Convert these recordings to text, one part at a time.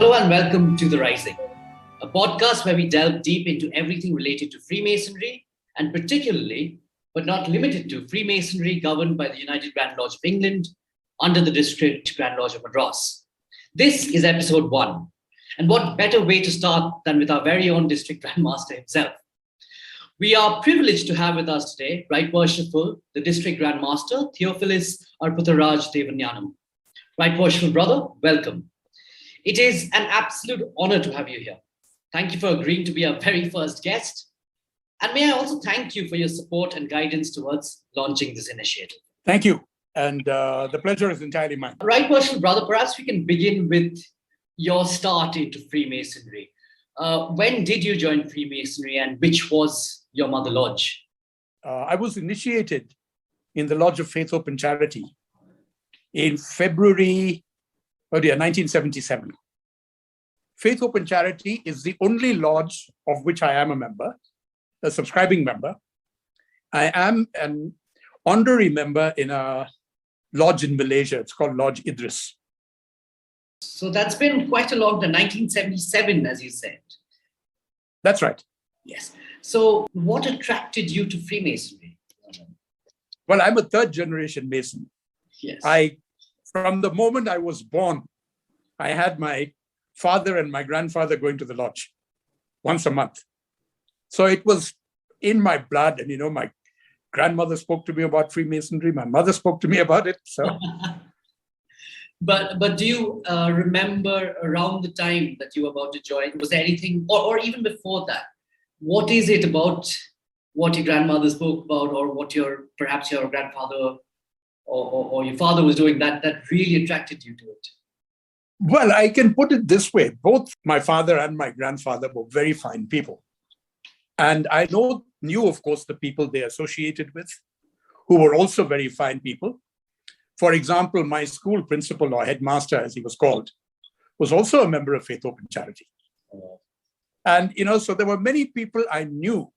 Hello and welcome to The Rising, a podcast where we delve deep into everything related to Freemasonry and particularly, but not limited to, Freemasonry governed by the United Grand Lodge of England under the District Grand Lodge of Madras. This is episode 1, and what better way to start than with our very own District Grand Master himself. We are privileged to have with us today Right Worshipful, the District Grand Master, Theophilus Arputharaj Devagnanam. Right Worshipful brother, welcome. It is an absolute honor to have you here. Thank you for agreeing to be our very first guest. And may I also thank you for your support and guidance towards launching this initiative. Thank you. And the pleasure is entirely mine. Right Worshipful brother, perhaps we can begin with your start into Freemasonry. When did you join Freemasonry and which was your mother lodge? I was initiated in the Lodge of Faith, Hope and Charity in February 1977. Faith, Hope and Charity is the only lodge of which I am a member, a subscribing member. I am an honorary member in a lodge in Malaysia. It's called Lodge Idris. So that's been quite a long time, 1977, as you said. That's right. Yes. So what attracted you to Freemasonry? Well, I'm a third generation Mason. Yes. From the moment I was born, I had my father and my grandfather going to the lodge once a month. So it was in my blood. And, my grandmother spoke to me about Freemasonry. My mother spoke to me about it. So, But do you remember around the time that you were about to join, was there anything, or even before that, what is it about what your grandmother spoke about or what perhaps your grandfather or your father was doing that really attracted you to it? Well, I can put it this way. Both my father and my grandfather were very fine people. And I knew, of course, the people they associated with, who were also very fine people. For example, my school principal or headmaster, as he was called, was also a member of Faith, Hope and Charity. And, so there were many people I knew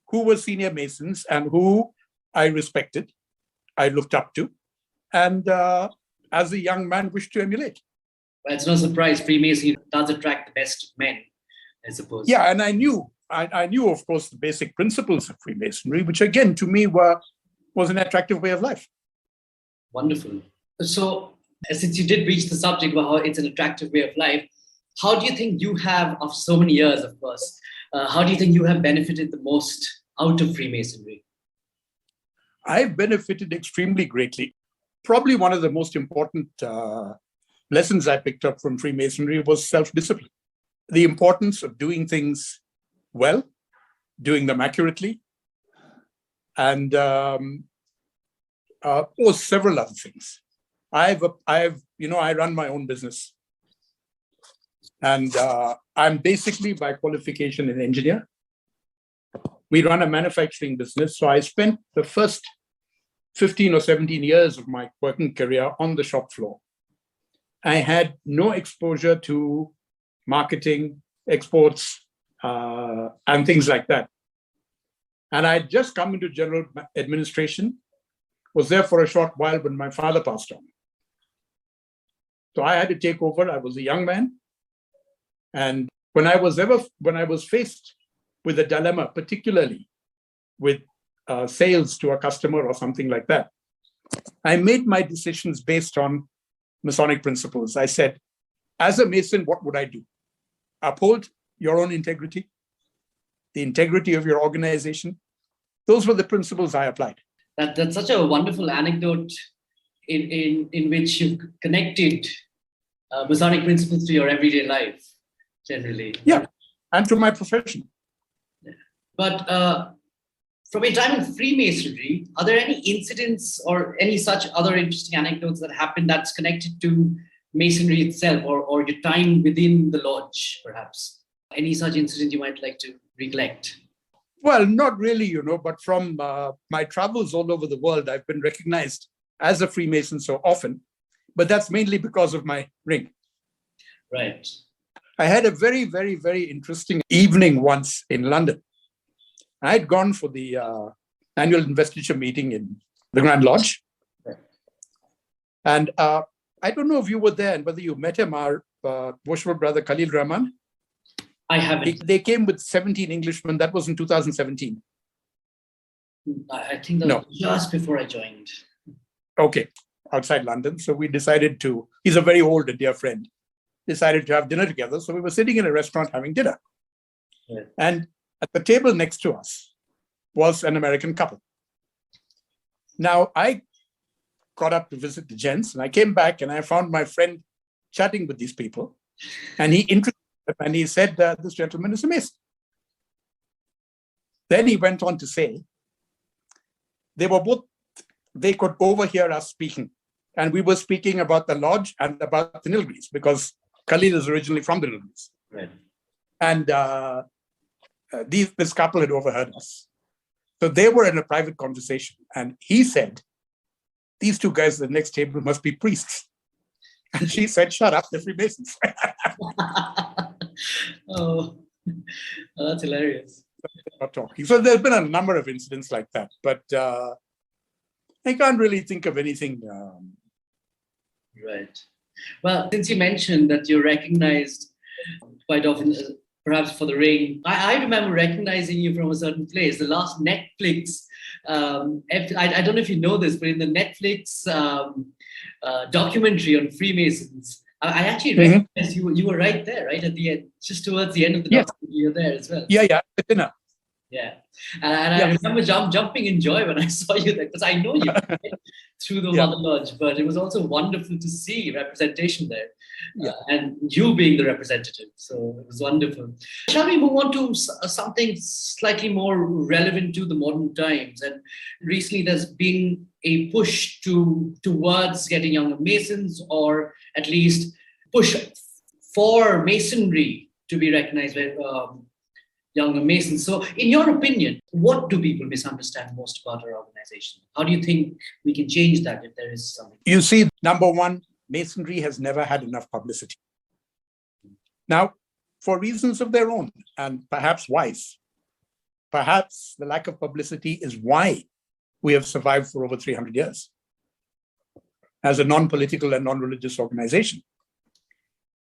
who were senior Masons and who I respected, I looked up to, and as a young man, wished to emulate. Well, it's no surprise Freemasonry does attract the best of men, I suppose. Yeah, and I knew, of course, the basic principles of Freemasonry, which again, to me, was an attractive way of life. Wonderful. So, since you did reach the subject about how it's an attractive way of life, how do you think you have, after so many years, of course, how do you think you have benefited the most out of Freemasonry? I've benefited extremely greatly. Probably one of the most important lessons I picked up from Freemasonry was self-discipline. The importance of doing things well, doing them accurately, and several other things. I run my own business, and I'm basically by qualification an engineer. We run a manufacturing business, so I spent the first 15 or 17 years of my working career on the shop floor. I had no exposure to marketing, exports, and things like that. And I had just come into general administration, was there for a short while when my father passed on. So I had to take over. I was a young man. And when I was faced with a dilemma, particularly with sales to a customer or something like that, I made my decisions based on Masonic principles. I said, as a Mason, what would I do? Uphold your own integrity, the integrity of your organization. Those were the principles I applied. That's such a wonderful anecdote in which you've connected Masonic principles to your everyday life, generally. Yeah, and to my profession. But from your time in Freemasonry, are there any incidents or any such other interesting anecdotes that happened that's connected to Masonry itself or your time within the lodge, perhaps? Any such incident you might like to recollect? Well, not really, but from my travels all over the world, I've been recognized as a Freemason so often, but that's mainly because of my ring. Right. I had a very, very, very interesting evening once in London. I had gone for the annual investiture meeting in the Grand Lodge. And I don't know if you were there and whether you met him. Our worshipful brother Khalil Rahman? I haven't. They came with 17 Englishmen. That was in 2017. I think that was just before I joined. Okay, outside London. So we decided to, he's a very old and dear friend, decided to have dinner together. So we were sitting in a restaurant having dinner. Yeah. And at the table next to us was an American couple. Now, I got up to visit the gents, and I came back and I found my friend chatting with these people. And he introduced them and he said, this gentleman is a Mason. Then he went on to say, they could overhear us speaking. And we were speaking about the lodge and about the Nilgiris, because Khalil is originally from the Nilgiris. Right. And this couple had overheard us. So they were in a private conversation. And he said, these two guys at the next table must be priests. And she said, shut up, they're Freemasons. Oh, that's hilarious. Not talking. So there's been a number of incidents like that, but I can't really think of anything. Right. Well, since you mentioned that you're recognized quite often, perhaps for the ring, I remember recognizing you from a certain place. The last Netflix, I don't know if you know this, but in the Netflix documentary on Freemasons, I actually recognized you were right there, right at the end, just towards the end of the documentary. You're there as well. Yeah, at dinner. Yeah, and I remember jumping in joy when I saw you there, because I know you through the Mother Lodge, but it was also wonderful to see representation there, and you being the representative. So it was wonderful. Shall we move on to something slightly more relevant to the modern times? And recently there's been a push towards getting younger Masons, or at least push for Masonry to be recognized by younger Masons. So in your opinion, what do people misunderstand most about our organization? How do you think we can change that if there is something? You see, number one, Masonry has never had enough publicity. Now, for reasons of their own, and perhaps wise, perhaps the lack of publicity is why we have survived for over 300 years as a non-political and non-religious organization.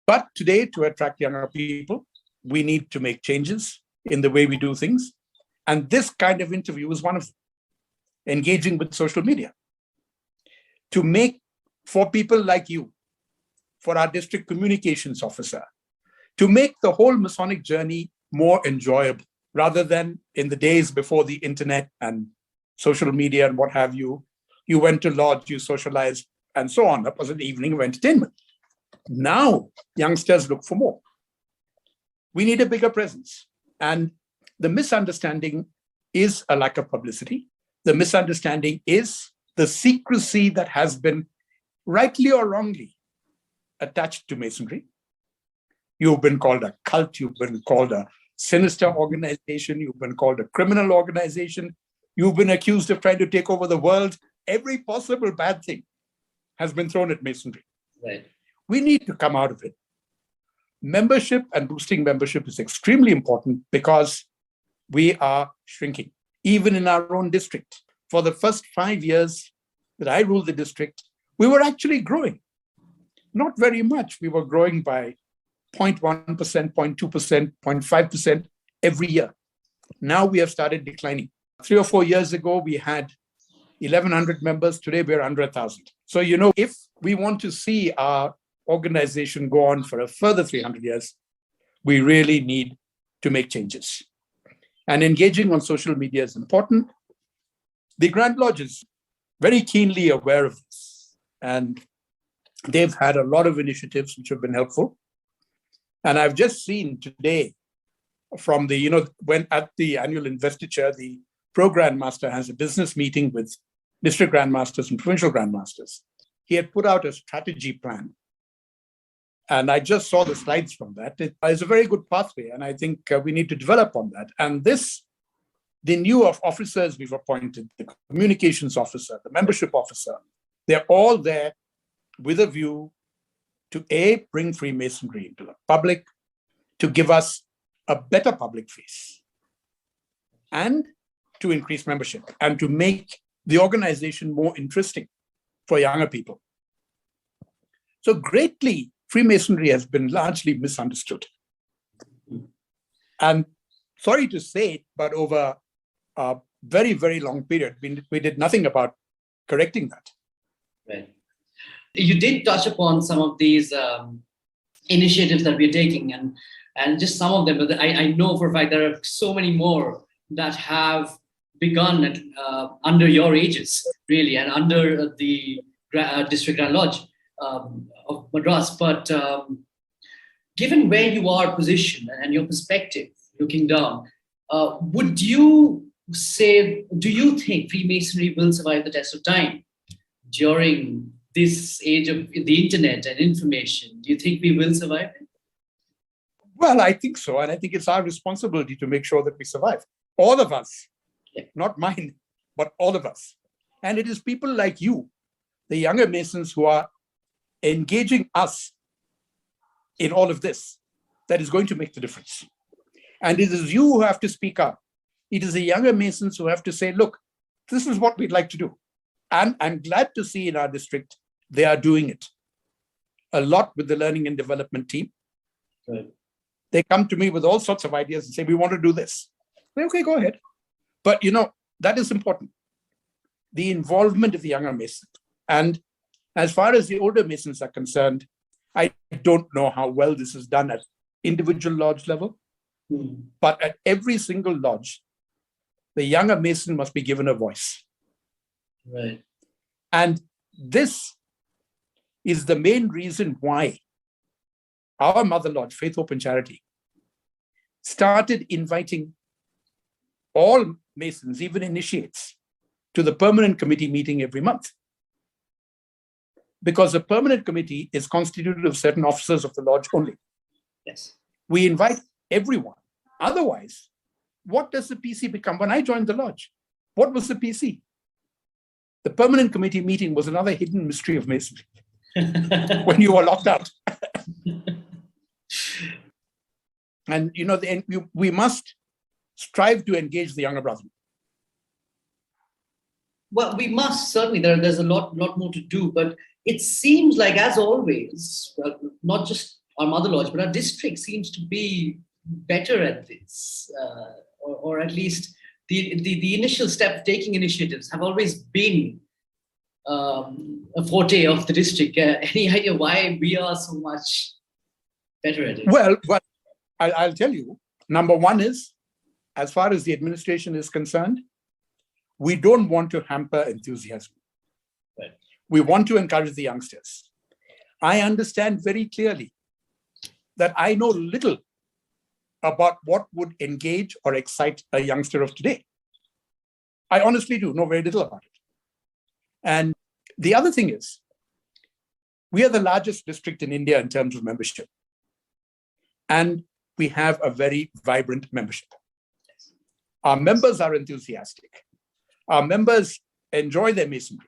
But today, to attract younger people, we need to make changes in the way we do things. And this kind of interview is one of them. Engaging with social media. To make, for people like you, for our district communications officer, to make the whole Masonic journey more enjoyable, rather than in the days before the internet and social media and what have you, you went to lodge, you socialized, and so on. That was an evening of entertainment. Now, youngsters look for more. We need a bigger presence. And the misunderstanding is a lack of publicity. The misunderstanding is the secrecy that has been, rightly or wrongly, attached to Masonry. You've been called a cult. You've been called a sinister organization. You've been called a criminal organization. You've been accused of trying to take over the world. Every possible bad thing has been thrown at Masonry. Right. We need to come out of it. Membership and boosting membership is extremely important because we are shrinking, even in our own district. For the first 5 years that I ruled the district, we were actually growing. Not very much. We were growing by 0.1%, 0.2%, 0.5% every year. Now we have started declining. 3 or 4 years ago, we had 1,100 members. Today, we're under 1,000. So, if we want to see our organization go on for a further 300 years, we really need to make changes. And engaging on social media is important. The Grand Lodge is very keenly aware of this. And they've had a lot of initiatives which have been helpful. And I've just seen today from the, when at the annual investiture, the Pro Grandmaster has a business meeting with district grandmasters and provincial grandmasters. He had put out a strategy plan. And I just saw the slides from that. It is a very good pathway, and I think we need to develop on that. And the new officers we've appointed, the communications officer, the membership officer, they're all there with a view to A, bring Freemasonry into the public, to give us a better public face, and to increase membership, and to make the organization more interesting for younger people. So greatly Freemasonry has been largely misunderstood. And sorry to say it, but over a very, very long period, we did nothing about correcting that. Right. You did touch upon some of these initiatives that we're taking, and just some of them, but I know for a fact there are so many more that have begun under your aegis, really, and under the District Grand Lodge of Madras. But given where you are positioned and your perspective looking down, would you say, do you think Freemasonry will survive the test of time during this age of the internet and information? Do you think we will survive it? Well, I think so. And I think it's our responsibility to make sure that we survive. All of us, not mine, but all of us. And it is people like you, the younger Masons, who are engaging us in all of this that is going to make the difference. And it is you who have to speak up. It is the younger Masons who have to say, look, this is what we'd like to do. And I'm glad to see in our district, they are doing it a lot with the learning and development team. Right. They come to me with all sorts of ideas and say, we want to do this. Say, okay, go ahead. But, that is important. The involvement of the younger Masons. And as far as the older Masons are concerned, I don't know how well this is done at individual lodge level, but at every single lodge, the younger Mason must be given a voice. Right. And this is the main reason why our mother lodge, Faith, Hope and Charity, started inviting all Masons, even initiates, to the permanent committee meeting every month. Because the permanent committee is constituted of certain officers of the lodge only. Yes. We invite everyone. Otherwise, what does the PC become? When I joined the lodge, what was the PC? The permanent committee meeting was another hidden mystery of Masonry when you were locked out. And we must strive to engage the younger brother. Well, we must, certainly. There's a lot more to do, but it seems like, as always, not just our mother lodge, but our district seems to be better at this, or at least the initial step of taking initiatives have always been a forte of the district. Any idea why we are so much better at it? Well, I'll tell you. Number one is, as far as the administration is concerned, we don't want to hamper enthusiasm. Right. We want to encourage the youngsters. I understand very clearly that I know little about what would engage or excite a youngster of today. I honestly do know very little about it. And the other thing is, we are the largest district in India in terms of membership. And we have a very vibrant membership. Our members are enthusiastic. Our members enjoy their Masonry.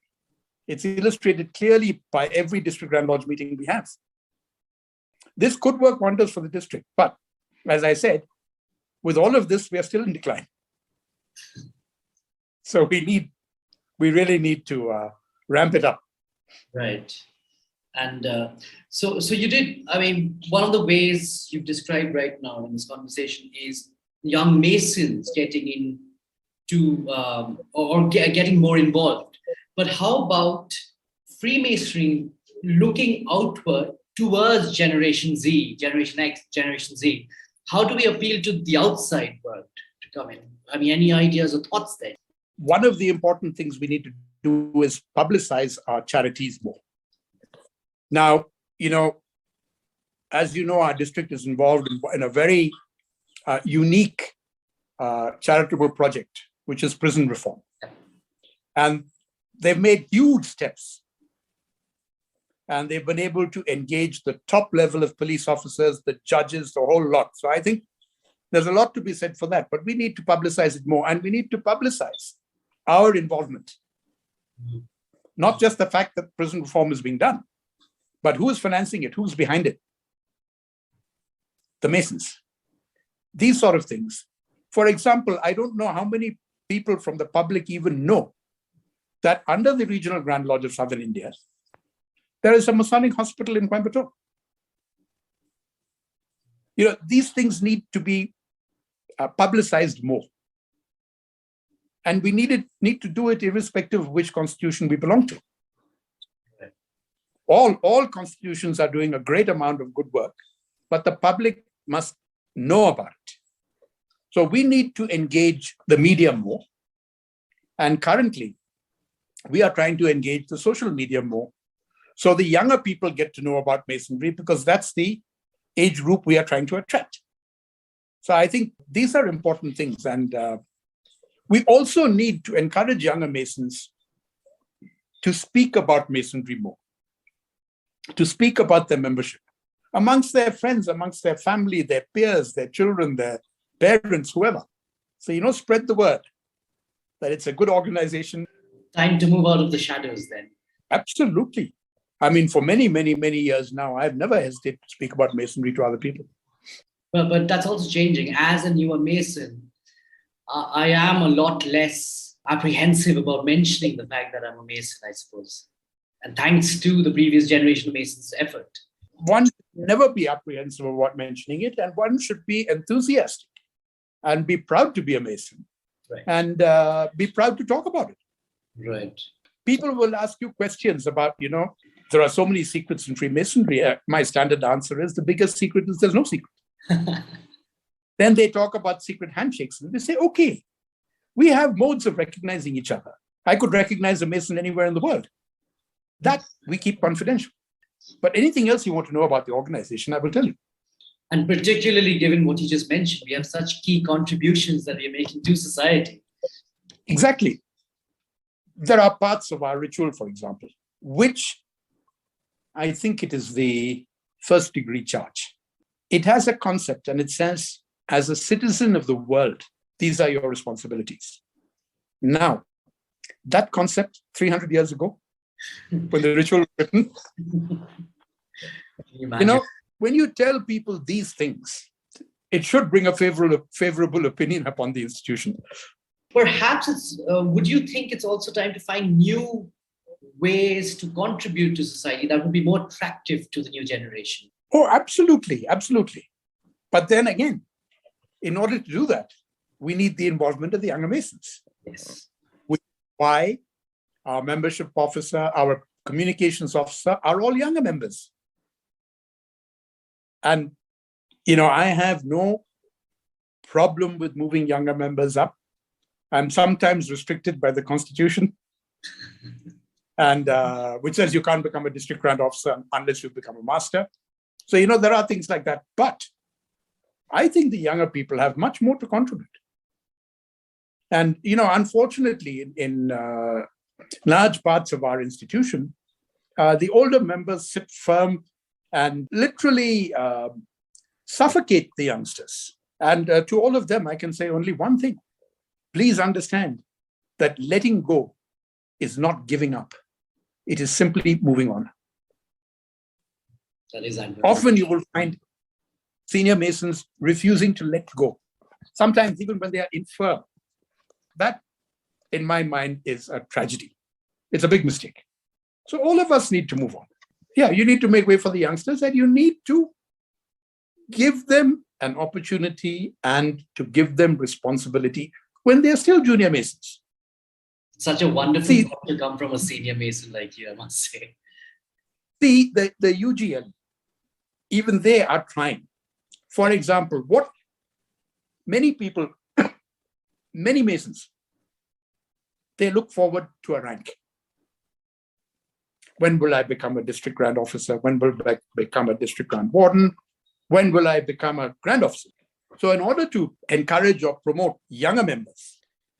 It's illustrated clearly by every District Grand Lodge meeting we have. This could work wonders for the district. But as I said, with all of this, we are still in decline. So we really need to ramp it up. Right. And so you did, one of the ways you've described right now in this conversation is young Masons getting in or getting more involved. But how about Freemasonry looking outward towards Generation Z, Generation X, Generation Z? How do we appeal to the outside world to come in? Any ideas or thoughts there? One of the important things we need to do is publicize our charities more. Now, as you know, our district is involved in a very unique charitable project, which is prison reform. And they've made huge steps. And they've been able to engage the top level of police officers, the judges, the whole lot. So I think there's a lot to be said for that, but we need to publicize it more. And we need to publicize our involvement. Not just the fact that prison reform is being done, but who is financing it? Who's behind it? The Masons. These sort of things. For example, I don't know how many people from the public even know that under the Regional Grand Lodge of Southern India, there is a Masonic hospital in Coimbatore. These things need to be publicized more. And we need to do it irrespective of which constitution we belong to. All constitutions are doing a great amount of good work, but the public must know about it. So we need to engage the media more. And currently, we are trying to engage the social media more, so the younger people get to know about Masonry, because that's the age group we are trying to attract. So I think these are important things. And we also need to encourage younger Masons to speak about Masonry more, to speak about their membership amongst their friends, amongst their family, their peers, their children, their parents, whoever. So, spread the word that it's a good organization. Time to move out of the shadows then. Absolutely. I mean, for many, many, many years now, I've never hesitated to speak about Masonry to other people. But that's also changing. As a newer Mason, I am a lot less apprehensive about mentioning the fact that I'm a Mason, I suppose. And thanks to the previous generation of Masons' effort. One should never be apprehensive about mentioning it, and one should be enthusiastic and be proud to be a Mason. Right. And be proud to talk about it. Right. People will ask you questions about, there are so many secrets in Freemasonry. My standard answer is the biggest secret is there's no secret. Then they talk about secret handshakes. And they say, okay, we have modes of recognizing each other. I could recognize a Mason anywhere in the world. That we keep confidential. But anything else you want to know about the organization, I will tell you. And particularly given what you just mentioned, we have such key contributions that we are making to society. Exactly. There are parts of our ritual, for example, which I think it is the first degree charge. It has a concept, and it says, as a citizen of the world, these are your responsibilities. Now, that concept 300 years ago, when the ritual was written, when you tell people these things, it should bring a favorable opinion upon the institution. Perhaps would you think it's also time to find new ways to contribute to society that would be more attractive to the new generation? Oh, absolutely, absolutely. But then again, in order to do that, we need the involvement of the younger Masons. Yes. Which is why our membership officer, our communications officer are all younger members. And, I have no problem with moving younger members up. I'm sometimes restricted by the Constitution, and which says you can't become a district grand officer unless you become a master. So, there are things like that. But I think the younger people have much more to contribute. And, unfortunately, in large parts of our institution, the older members sit firm and literally suffocate the youngsters. And to all of them, I can say only one thing. Please understand that letting go is not giving up. It is simply moving on. That is often you will find senior Masons refusing to let go. Sometimes even when they are infirm. That, in my mind, is a tragedy. It's a big mistake. So all of us need to move on. Yeah, you need to make way for the youngsters, and you need to give them an opportunity and to give them responsibility when they're still junior Masons. Such a wonderful thought to come from a senior Mason like you, I must say. See, the UGL, even they are trying. For example, what many people, many Masons, they look forward to a rank. When will I become a district grand officer? When will I become a district grand warden? When will I become a grand officer? So in order to encourage or promote younger members,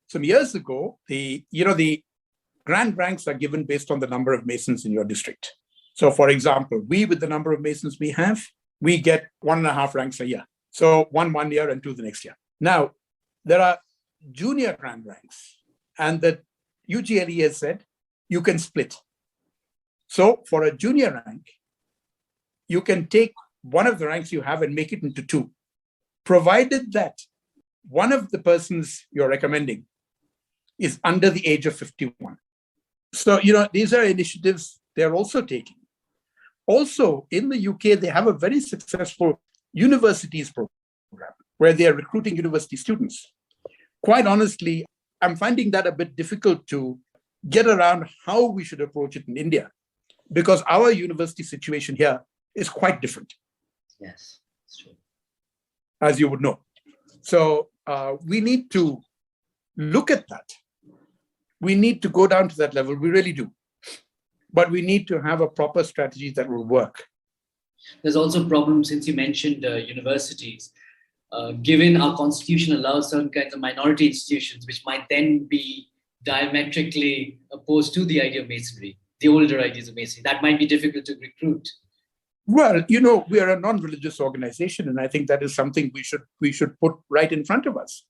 some years ago, the grand ranks are given based on the number of Masons in your district. So for example, with the number of Masons we have, we get 1.5 ranks a year. So one year and 2 the next year. Now, there are junior grand ranks, and the UGLE has said you can split. So for a junior rank, you can take one of the ranks you have and make it into 2, provided that one of the persons you're recommending is under the age of 51. So, these are initiatives they're also taking. Also, in the UK, they have a very successful universities program, where they are recruiting university students. Quite honestly, I'm finding that a bit difficult to get around how we should approach it in India, because our university situation here is quite different. Yes, it's true. As you would know. So we need to look at that. We need to go down to that level. We really do. But we need to have a proper strategy that will work. There's also a problem, since you mentioned universities. Given our constitution allows certain kinds of minority institutions, which might then be diametrically opposed to the idea of Masonry, the older ideas of Masonry, that might be difficult to recruit. Well, we are a non-religious organization, and I think that is something we should put right in front of us.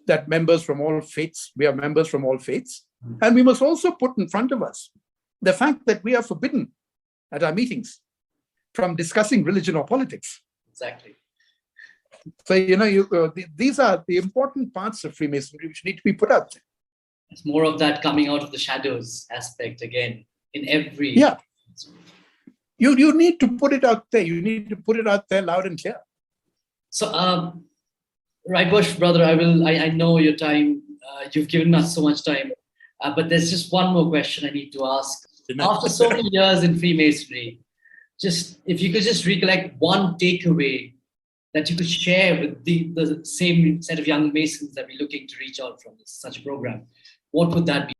That members from all faiths, we are members from all faiths, and we must also put in front of us the fact that we are forbidden at our meetings from discussing religion or politics. Exactly. So, these are the important parts of Freemasonry which need to be put out there. It's more of that coming out of the shadows aspect again in every. Yeah. You need to put it out there. You need to put it out there loud and clear. So, right, Bush, brother, I know your time. You've given us so much time. But there's just one more question I need to ask. After so many years in Freemasonry, if you could just recollect one takeaway that you could share with the same set of young Masons that we're looking to reach out from such a program, what would that be?